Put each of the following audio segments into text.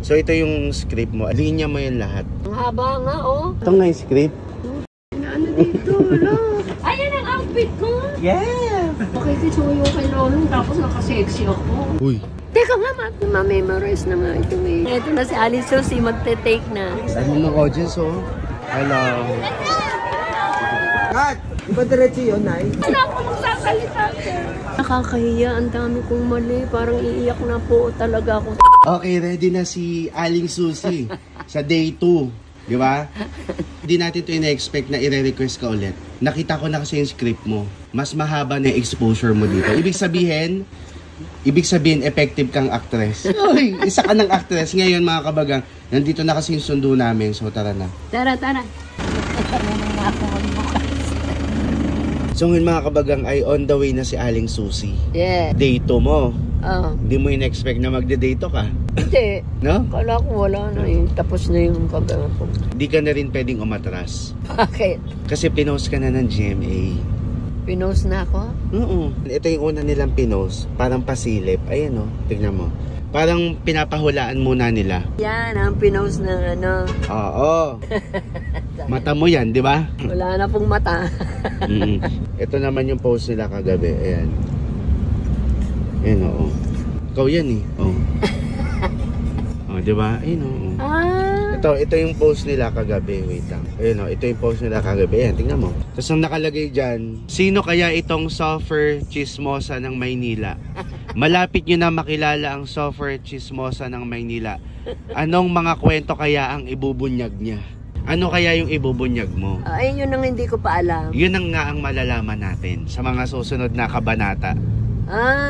So ito yung script mo. Linya mo yung lahat. Ang haba nga, oh. Ito nga yung script. Ano dito, look. Ayan ang outfit ko. Yes! Pakikisuyo kay Lolo, tapos nakasexy ako. Uy. Teka nga, ma-memorize na nga ito eh. Ito na si Alice Susie, magte-take na. Ano ng audience, oh? Hello. Kat! Di ba diretso yun, Nay? Wala akong magsasalita. Nakakahiya, ang dami kong mali. Parang iiyak na po talaga ako. Okay, ready na si Aling Susie sa day 2. Di ba? Hindi natin ito ina-expect na i-request ka ulit. Nakita ko na kasi yung script mo. Mas mahaba na exposure mo dito. Ibig sabihin, effective kang actress. Uy, isa ka ng actress. Ngayon, mga kabagang, nandito na kasi yung sundo namin. So, tara na. Tara. So, ngayon, mga kabagang, ay on the way na si Aling Susie. Yeah. Day 2 mo. Hindi mo in-expect na magde-day 2 ka. Hindi. No? Kala ko wala na yun. Tapos na yung pag-aapong. Hindi ka na rin pwedeng umatras. Bakit? Kasi pinost ka na ng GMA. Pinost na ako? Oo. Ito yung una nilang pinost. Parang pasilip. Ayan o. Tignan mo. Parang pinapahulaan muna nila. Yan, ang pinost ng ano. Oo. Mata mo yan, di ba? Wala na pong mata. Ito naman yung post nila kagabi. Ayan. Ayan o. Ikaw yan eh. Oh. Oh, di ba? Ayan o. Ito yung post nila kagabi. Wait lang. Ayun o, ito yung post nila kagabi. Ayan, tingnan mo. Tapos ang nakalagay dyan, sino kaya itong Soffer Chismosa ng Maynila? Malapit nyo na makilala ang Soffer Chismosa ng Maynila. Anong mga kwento kaya ang ibubunyag niya? Ano kaya yung ibubunyag mo? Ayun yun ang hindi ko pa alam. Yun ang nga ang malalaman natin sa mga susunod na kabanata.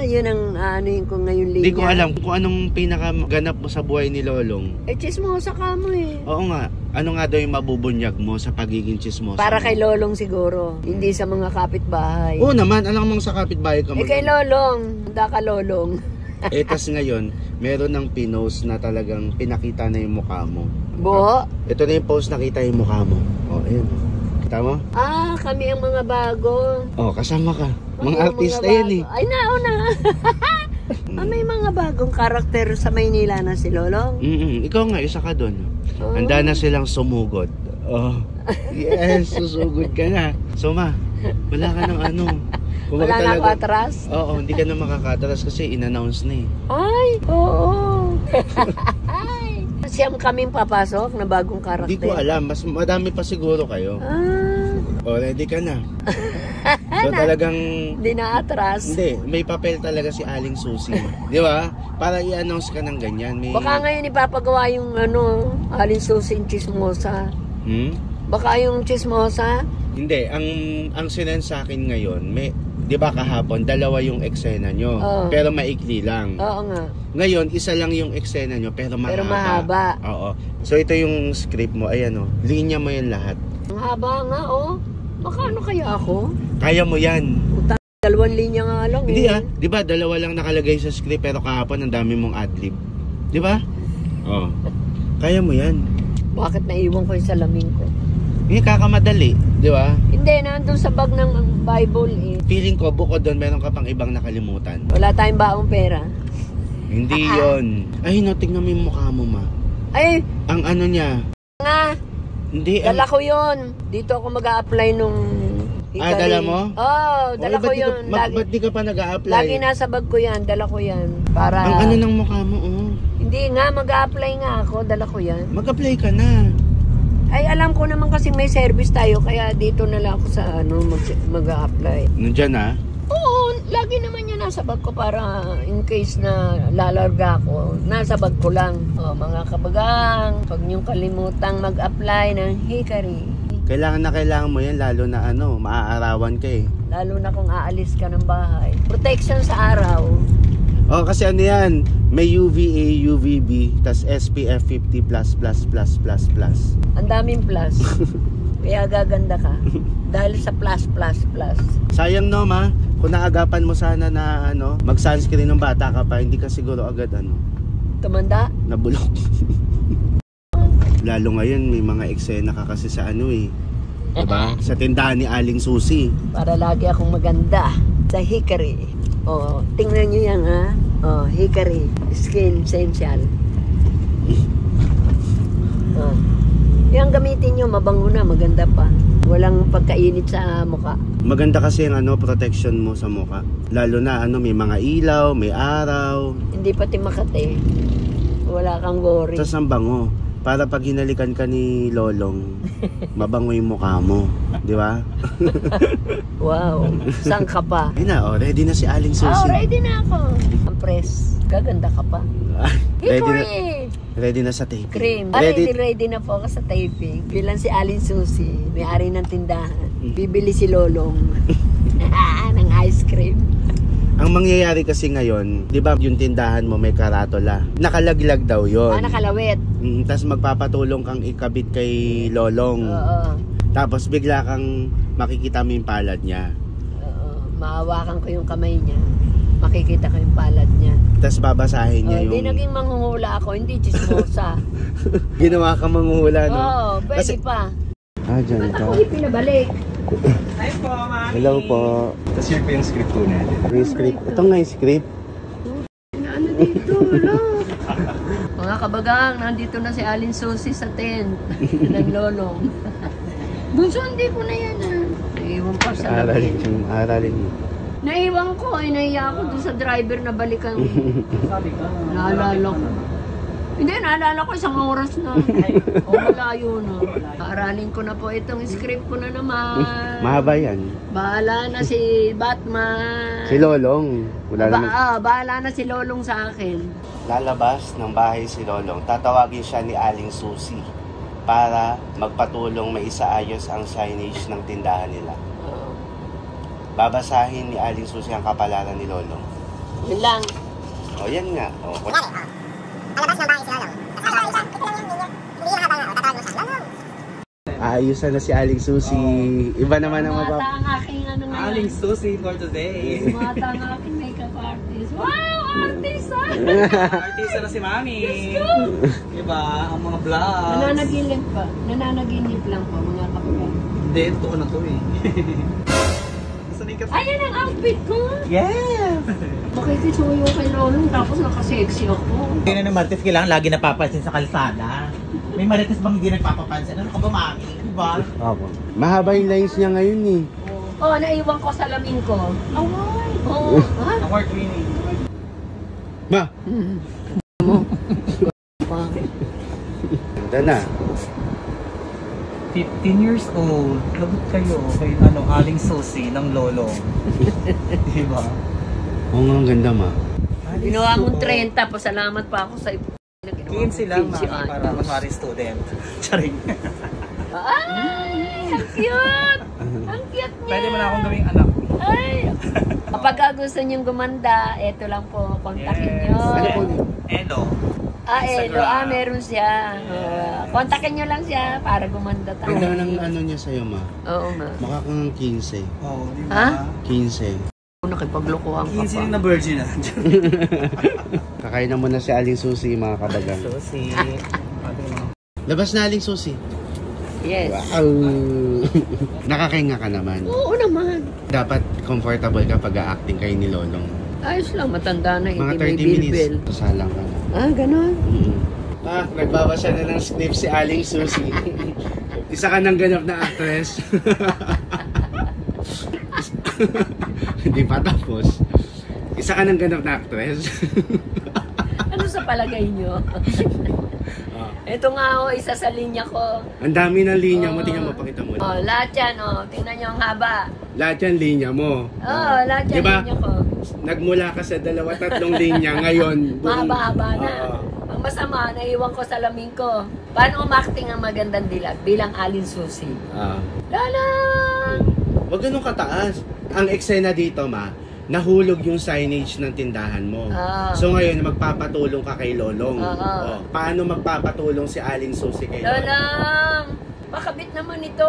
Yun ang ano yun ko ngayon linya. Hindi ko alam kung anong pinakaganap mo sa buhay ni Lolong. Chismosa ka mo eh. Oo nga. Ano nga daw yung mabubunyag mo sa pagiging chismosa? Para mo? kay Lolong siguro. Hindi sa mga kapitbahay. Oo naman. Alam mong sa kapitbahay ka kay Lolong. Handa ka Lolong. Tas ngayon, meron ng pinost na talagang pinakita na yung mukha mo. Bo? Ito na yung post nakita yung mukha mo. Ayun. Kita mo? Kami ang mga bago. Kasama ka. Mga artista yan eh. Ay, nauna. May mga bagong karakter sa Maynila na si Lolong. Ikaw nga, isa ka doon. Handa na silang sumugod. Yes, susugod ka na. So ma, wala ka ng ano. Wala na ako atras? Oo, hindi ka na makakatras kasi in-announce na eh. Ay, oo. Siyam kaming papasok na bagong karakter. Hindi ko alam, mas madami pa siguro kayo. Ready ka na. So talagang hindi na atras. Hindi, may papel talaga si Aling Susie. Di ba? Para i-announce ka ng ganyan. Baka ngayon ipapagawa yung Aling Susie Chismosa. Baka yung Chismosa? Hindi, ang sinend sa akin ngayon, di ba kahapon, dalawa yung eksena nyo. Pero maikli lang. Oo nga. Ngayon, isa lang yung eksena nyo, pero mahaba. Oo. So ito yung script mo, ayan o. Linya mo yung lahat. Ang haba nga Baka ano kaya ako? Kaya mo yan. Dalawang linya nga lang Hindi di ba dalawa lang nakalagay sa script pero kahapon ang dami mong adlib. Di ba? Kaya mo yan. Bakit naiwan ko yung salamin ko? Hindi kakamadali, di ba? Hindi, nandun sa bag ng Bible eh. Feeling ko bukod doon meron ka pang ibang nakalimutan. Wala tayong baong pera. Hindi yon. Ay, tingnan mo yung mukha mo, ma. Ay! Ang ano niya? Nga! Hindi. Dala ko yun. Dito ako mag-a-apply nung hikari. Dala mo? Dala ko yun. Ba't di ka pa nag-a-apply? Lagi nasa bag ko yan. Dala ko yan. Para... Ang ano ng mukha mo, Hindi nga, mag-a-apply nga ako. Dala ko yan. Mag-apply ka na. Ay, alam ko naman kasi may service tayo. Kaya dito na lang ako sa mag-a-apply. Nandyan na? Oo, lagi naman yun nasa bag ko para in case na lalarga ako, nasa bag ko lang. Mga kabagang, pag niyong kalimutang mag-apply ng hikari. Kailangan mo yan, lalo na maaarawan ka eh. Lalo na kung aalis ka ng bahay. Protection sa araw. Kasi ano yan, may UVA, UVB, tas SPF 50++++++. Ang daming plus. Kaya gaganda ka. Dahil sa plus. Sayang no, ma. Kung naagapan mo sana na mag-sunscreen ng bata ka pa, hindi ka siguro agad tumanda? Nabulok. Lalo ngayon, may mga eksena ka kasi sa diba? Sa tindahan ni Aling Susie. Para lagi akong maganda sa hikari. Tingnan nyo yan hikari. Skin essential. nyo, mabango na, maganda pa. Walang pagkainit sa mukha. Maganda kasi yung protection mo sa mukha. Lalo na may mga ilaw, may araw. Hindi pati Makati. Wala kang worry. Tapos ang bango. Para pag hinalikan ka ni Lolong, mabango yung mukha mo. Di ba? Wow. Saan ka pa? Ay na, ready na si Aling Susi. Oh, ready na ako. Ang press. Gaganda ka pa. Ready na sa taping. Cream. Ready na po ako sa taping. Bilang si Aling Susi, may-ari ng tindahan. Bibili si Lolong ng ice cream. Ang mangyayari kasi ngayon, di ba yung tindahan mo may karatola? Nakalaglag daw yon. Nakalawit. Tapos magpapatulong kang ikabit kay Lolong. Oo. Tapos bigla kang makikita mo yung palad niya. Oo. Maawakan ko yung kamay niya. Makikita ko yung palad niya. Tapos babasahin niya yung... Hindi naging manghuhula ako, hindi chismosa. Ginawa kang manghuhula, no? Oo, pwede Kasi... pa. Dyan Ba't ka. ako pinabalik? Hi po, mami. Hello po. Tapos yun po yung script po natin. Yung script. Ito nga yung script. Ano dito? Wala. Mga kabagang, nandito na si Aling Susi sa tent ng Lolong. Bunso, hindi ko na yan Naiwan ko sa Aralin labit. yung aralin mo. Naiwan ko, nahiya ako doon sa driver na balikan. Naalala ko. Hindi, naalala ko isang oras na. O malayo na. Aralin ko na po itong script ko na naman. Mahaba yan. Bahala na si Batman. Si Lolong. Wala naman. Bahala na si Lolong sa akin. Lalabas ng bahay si Lolong. Tatawagin siya ni Aling Susi para magpatulong maisaayos ang signage ng tindahan nila. Babasahin ni Aling Susi ang kapalaran ni Lolong. Yun lang. O yan nga. O, Alabas ng bahay si Lolong. Hindi nakabang ako. Tatawag mo siya. Lolong! aayusan na si Aling Susi. Iba naman ang Mata ang aking ano ngayon. Aling Susi for today. Mata ang aking makeup artist. Wow! Artist ah! Artista na si Mami. Diyos Diba? Ang mga vlogs. Nananaginip pa. Nananaginip lang po mga kapatid. Hindi, totoo na to eh. Gusto ni Ayan ang outfit ko! Yes! Makikisuyo kay Lolong tapos nakasexy ako. Kaya na Marites kailangan lagi napapansin sa kalsada. May Marites bang hindi nagpapapansin? Ano ka ba, Mami? Diba? Opo. Mahaba yung lines niya ngayon eh. Oh, naiwan ko sa lamin ko. Away! Oo. Ha? Award winning. Ma! Mo. Ganda na. 15 years old. Labot kayo kay Aling Susi ng lolo. Diba? Oo nga, ang ganda ma. Ginawa mong 30, pasalamat pa ako sa 15 lang, Mami, para masari student. Charing. Ay! Ang cute! Ang cute niya! Pwede mo na akong gawing anak. Ay! Kapag gusto niyong gumanda, eto lang po, kontakin niyo. Ano po yun? Elo. Elo, meron siya. Kontakin niyo lang siya para gumanda tayo. Ganda ng ano niya sa'yo ma. Oo nga. Mukha kang 15. Oh, diba? Ha? 15. Nakipaglokohan ka 15 pa. na virgin na. Kakain na muna si Aling Susi mga kabagang. Susi. Labas na Aling Susi. Yes. Wow! Nakakahinga ka naman. Oo naman. Dapat comfortable ka pag-a-acting kayo ni Lolong. Ayos lang, matanda na, Mga hindi may 30 minutes. bilbil. Salang ka na. Ah, ganon. Nagbabasa na ng script si Aling Susi. Isa ka ng ganap na actress. Hindi pa tapos. Isa ka ng ganap na actress. Ano sa palagay niyo? Ito nga isa sa linya ko. Ang dami ng linya mo, tingnan mo, pakita mo. Oh, lahat yan, tingnan niyo ang haba. Lahat yan linya mo. Lahat yan Diba? linya ko. Nagmula ka sa 2-3 linya, ngayon. Mahaba-haba na. Oo. Ang masama, naiwan ko sa lamin ko. Paano umakting ang magandang dilag bilang Aling Susi? Lalang! Wag ganun kataas. Ang eksena dito, ma, nahulog yung signage ng tindahan mo. So ngayon, magpapatulong ka kay Lolong. Paano magpapatulong si Aling Susi kay Lolong? Lalang! Makabit naman ito,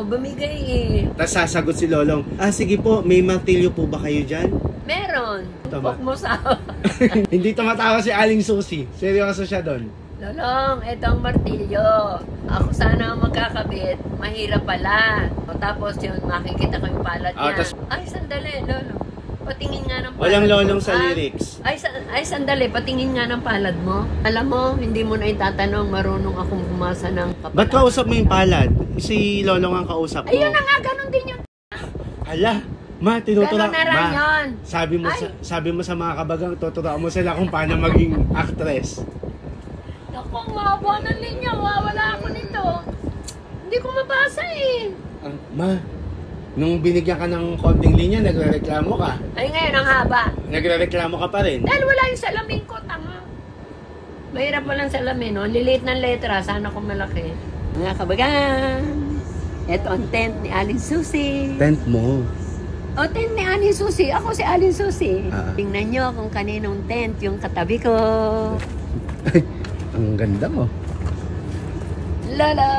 bumigay eh. Tapos sasagot si Lolong, sige po, may martilyo po ba kayo dyan? Meron. Tama. Tupok mo sa... Hindi tumatawa si Aling Susi. Seryoso siya doon. Lolong, ito ang martilyo. Ako sana ang magkakabit. Mahirap pala. Tapos yun, makikita ko yung palad niya. Tas- Ay, sandali, Lolo. patingin nga ng palad. Walang lolong sa Ah, lyrics. Ay, sandali, patingin nga ng palad mo. Alam mo, hindi mo na itatanong, marunong akong bumasa ng kapalad. Ba't kausap mo yung palad? Si lolong ang kausap mo. Ayun na nga, ganun din yun. Hala, ma, tinutura. Ganun na rin yun. Sabi mo sa mga kabagang, tuturuan mo sila kung paano maging actress. Naku, ang mahaba ng linya. Wala ako nito. Hindi ko mabasa eh. Ma, nung binigyan ka ng konting linya, nagre-reklamo ka. Ay, ngayon ang haba. Nagre-reklamo ka pa rin. Dahil wala yung salamin ko, tanga. Mahirap walang salamin, no? Liliit ng letra, sana kung malaki. Mga kabagan, ito ang tent ni Aling Susi. Tent mo. O, tent ni Aling Susi. Ako si Aling Susi. Ah. Tingnan nyo kung kaninong tent yung katabi ko. Ang ganda mo. Lolo!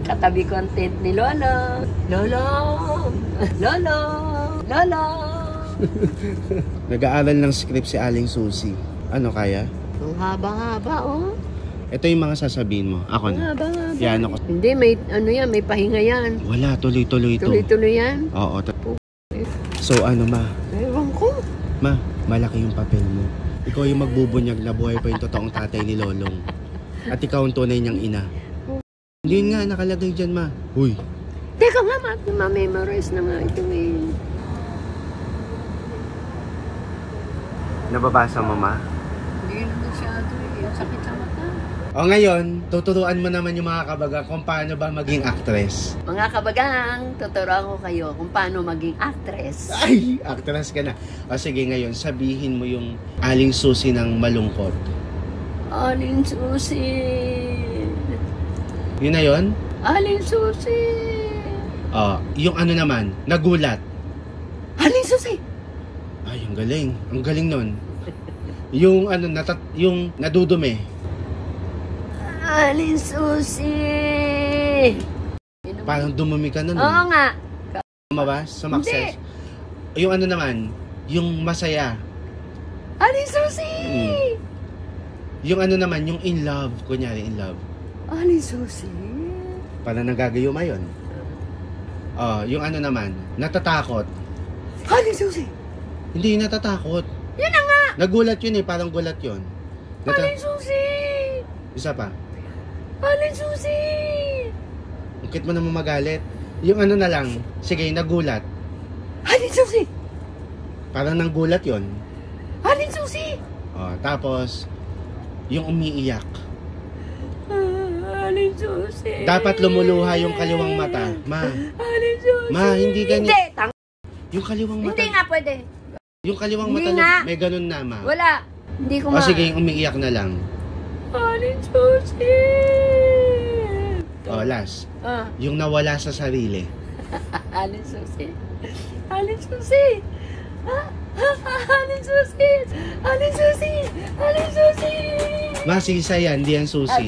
Katabi ko ang tent ni Lolo. Lolo! Lolo! Lolo! Nag-aaral ng script si Aling Susi. Ano kaya? Ang haba-haba, oh. Ito yung mga sasabihin mo. Ako Ang na. haba-haba. Yan ako. Hindi, may ano yan, may pahinga yan. Wala, tuloy-tuloy ito. Tuloy-tuloy yan. Oo. So ano ma? Ewan ko. Ma, malaki yung papel mo. Ikaw yung magbubunyag na buhay pa yung totoong tatay ni Lolong. At ikaw ang tunay niyang ina. Hindi nga, nakalagay dyan ma. Uy. Teka nga, ma-memorize na nga ito eh. Nababasa mo ma? Hindi na masyado eh. Sakit sa mata. O ngayon, tuturuan mo naman yung mga kabaga kung paano ba maging actress. Mga kabagang, tuturuan ko kayo kung paano maging actress. Ay, actress ka na. O sige ngayon, sabihin mo yung Aling Susi ng malungkot. Aling Susi. Yun na yun? Aling Susi. Yung ano naman, nagulat. Aling Susi. Ay, ang galing. Ang galing nun. Yung ano, yung nadudumi. Aling Susi. Parang dumumi ka nun. Oo nga. Lumabas, sumakses. Yung ano naman, yung masaya. Aling Susi. Yung ano naman, yung in love. Kunyari, in love. Aling Susi. Parang nagagayuma yun. Yung ano naman, natatakot. Aling Susi. Hindi natatakot. Yun na nga. Nagulat yun eh, parang gulat yun. Aling Susi. Isa pa. Aling Susi. Bakit mo naman magalit? Yung ano na lang, sige, nagulat. Aling Susi. Parang nanggulat yun. Aling Susi. Tapos, yung umiiyak. Aling Susi. Dapat lumuluha yung kaliwang mata. Ma, Aling Susi. ma, hindi ganyan. Hindi, Yung kaliwang mata. hindi nga pwede. Yung kaliwang Hindi mata, nga. may ganun na, ma. Wala. Hindi ko O sige, yung umiiyak na lang. Aling Susi. Last. Ah, Yung nawala sa sarili. Aling Susi. Aling Susi. Aling Susi. Aling Susi. Aling Susi. Masisa yan, di yan susi.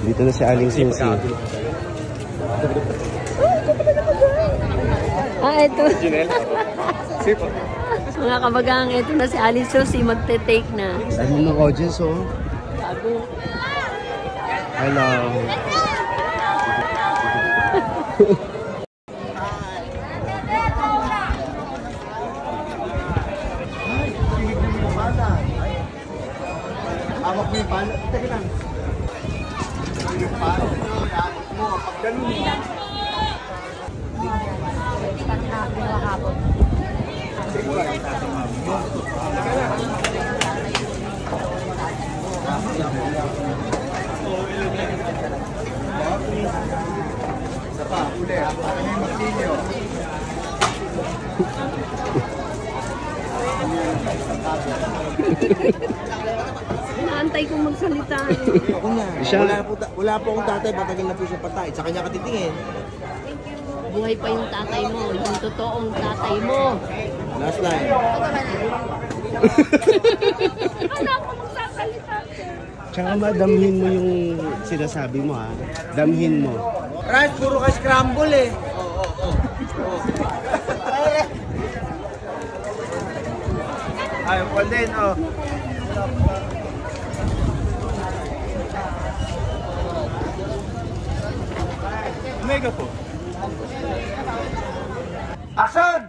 Dito na si Aling Susi. Ito. Mga kabagang, ito na si Aling Susi, magte-take na. Ano ng audience, oh? Bago. Hello. Hawak mo yung palo. Teka lang. Yung palo. Hawak mo. Pag ganun. Isa pa, uli. Hawak mo yung martilyo. Inaantay kong magsalita. Ako na. Wala po akong tatay. Patagal na po siya patay. Sa kanya katitingin. Buhay pa yung tatay mo, yung totoong tatay mo. Last line. Wala akong magsasalita. Tsaka madamhin mo yung sinasabi mo, ha? Damhin mo. Rice, puro ka scramble eh. Ay, Paul din, Omega po. Action!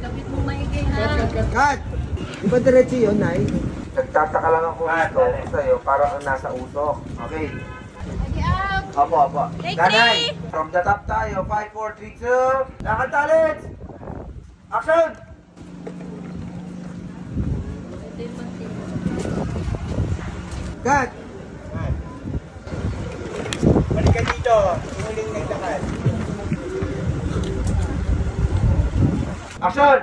Kapit mo maigay ha. Cut! Di ba diretso yun, Nay? Nagtataka lang ako dito sa'yo, parang ang nasa usok. Okay. Opo. Nanay, from the top tayo. 5, 4, 3, 2. Lakad talit! Action! Cut! Balik ka dito. Umuling naglakad. Action!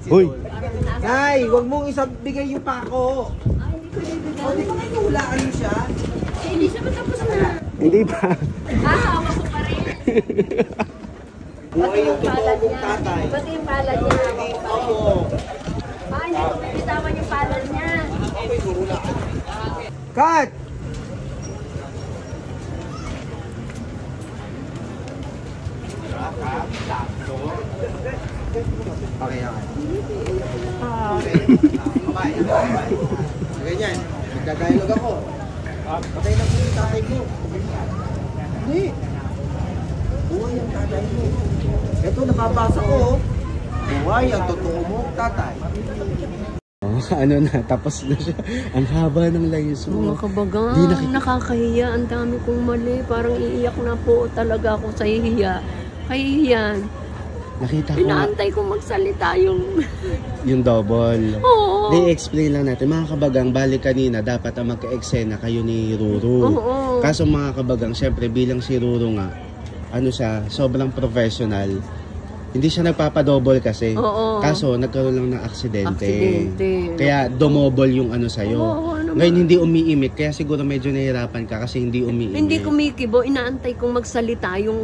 Uy! Nay, huwag mong isabigay yung pako. O, di ba kayo hulaan mo siya? Hindi siya matapos na. Hindi pa. Hawak ko pa rin. Buhay yung totoo kong tatay. Pati yung palad niya. Opo. Hindi ko bitawan yung palad niya. Cut! Okay. Ganyan. Magdadialog ako. Patay na po yung tatay ko. Hindi. Buhay ang tatay mo. Ito, nababasa ko. Buhay ang totoo mo, tatay. Ano na, tapos na siya. Ang haba ng layos mo. Mga kabagang, nakakahiya. Ang dami kong mali. Parang iiyak na po talaga ako sa hihiya. Kahihiyan. Nakita ko Inaantay ko magsalita yung... yung double. Oo. Di-explain lang natin. Mga kabagang, balik kanina, dapat ang magka-eksena kayo ni Ruru. Oo. Kaso mga kabagang, syempre bilang si Ruru nga, ano siya, sobrang professional. Hindi siya nagpapadouble kasi. Oo. Kaso nagkaroon lang ng aksidente. Aksidente. Kaya dumobol yung ano sa'yo. Oo, ano Ngayon ba? hindi umiimik. Kaya siguro medyo nahihirapan ka kasi hindi umiimik. Hindi kumikibo. Inaantay kong magsalita yung...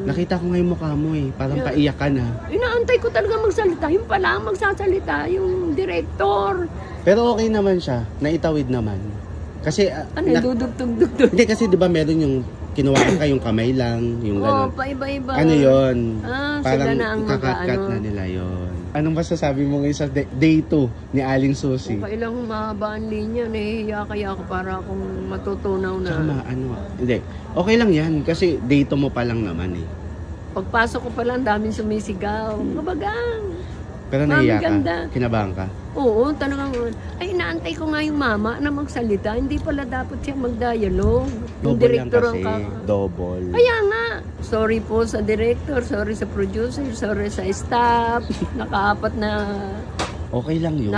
Nakita ko nga yung mukha mo eh. Parang Yeah. paiyak ka na. Inaantay ko talaga magsalita. Yung pala ang magsasalita, yung director. Pero okay naman siya. Naitawid naman. Kasi... Ano, dudugtug-dugtug. Hindi kasi 'di ba meron yung kinuha kayong kamay lang, yung Oo, gano'n. paiba-iba. Ano 'yon? Ah, Parang sila na ang kakat-kat mag-ano. na nila 'yon. Anong masasabi mo ngayon sa day 2 ni Aling Susi? Kailang mahaba ang linya. Nahihiya kaya ako para akong matutunaw na. Tsaka hindi. Okay lang 'yan kasi day 2 mo pa lang naman eh. Pagpasok ko pa lang, daming sumisigaw. Kabagang. Pero Mami, nahiya ka? ganda. Kinabahan ka? Oo, talagang, ay inaantay ko nga yung mama na magsalita. Hindi pala dapat siya mag-dialogue. Yung Double lang director kasi. ang Double. Kaya nga, sorry po sa director, sorry sa producer, sorry sa staff. Nakaapat na, Okay lang yun.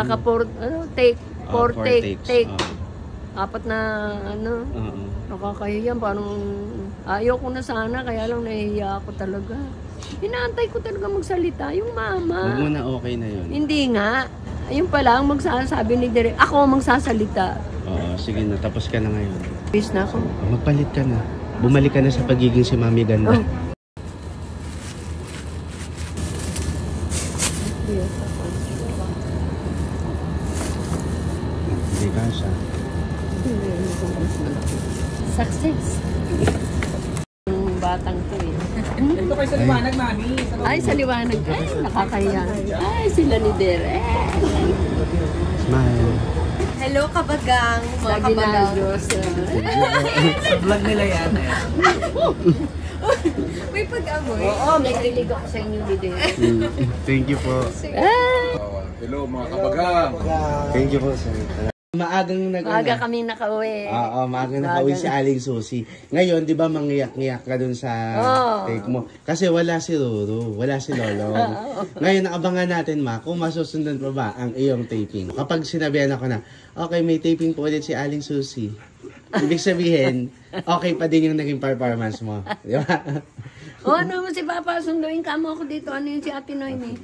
take, four Four take, takes. take. Apat na, Oo. nakakahiyan. Parang, ayaw ko na sana, kaya lang nahihiya ako talaga. Inaantay ko talaga magsalita, yung mama. Huwag mo na okay na yun. Hindi nga. Ayun pala ang magsasabi ni Direk. Ako ang magsasalita. Oo, sige na. Tapos ka na ngayon. Peace na ako. Magpalit ka na. Bumalik ka na sa pagiging si Mami Ganda. Oh. Hindi ka siya. Success. Yung batang to eh. Ito kayo sa liwanag, mami. Ay, sa liwanag. Ay, nakakahiya. Ay, sila ni Direk. Smile. Hello, kabagang. Mga Lagi na kabagang. Diyos. Sa vlog nila yan. May pag-amoy. Oo, may kilig ako sa inyo ni Direk. Thank you po. Hello mga kabagang. Thank you po, sir. Maagang Maaga kami nakauwi. Oo, maagang nakauwi si Aling Susi. Ngayon, di ba mangiyak-ngiyak ka dun sa take mo? Kasi wala si Ruru, wala si Lolong. Ngayon, naabangan natin, Ma, kung masusundan pa ba ang iyong taping. Kapag sinabihan ako na, okay, may taping po ulit si Aling Susi. Ibig sabihin, okay pa din yung naging performance mo. Di ba? O, ano mo si Papa, sunduin ka mo ako dito. Ano yun si Ate Noemi?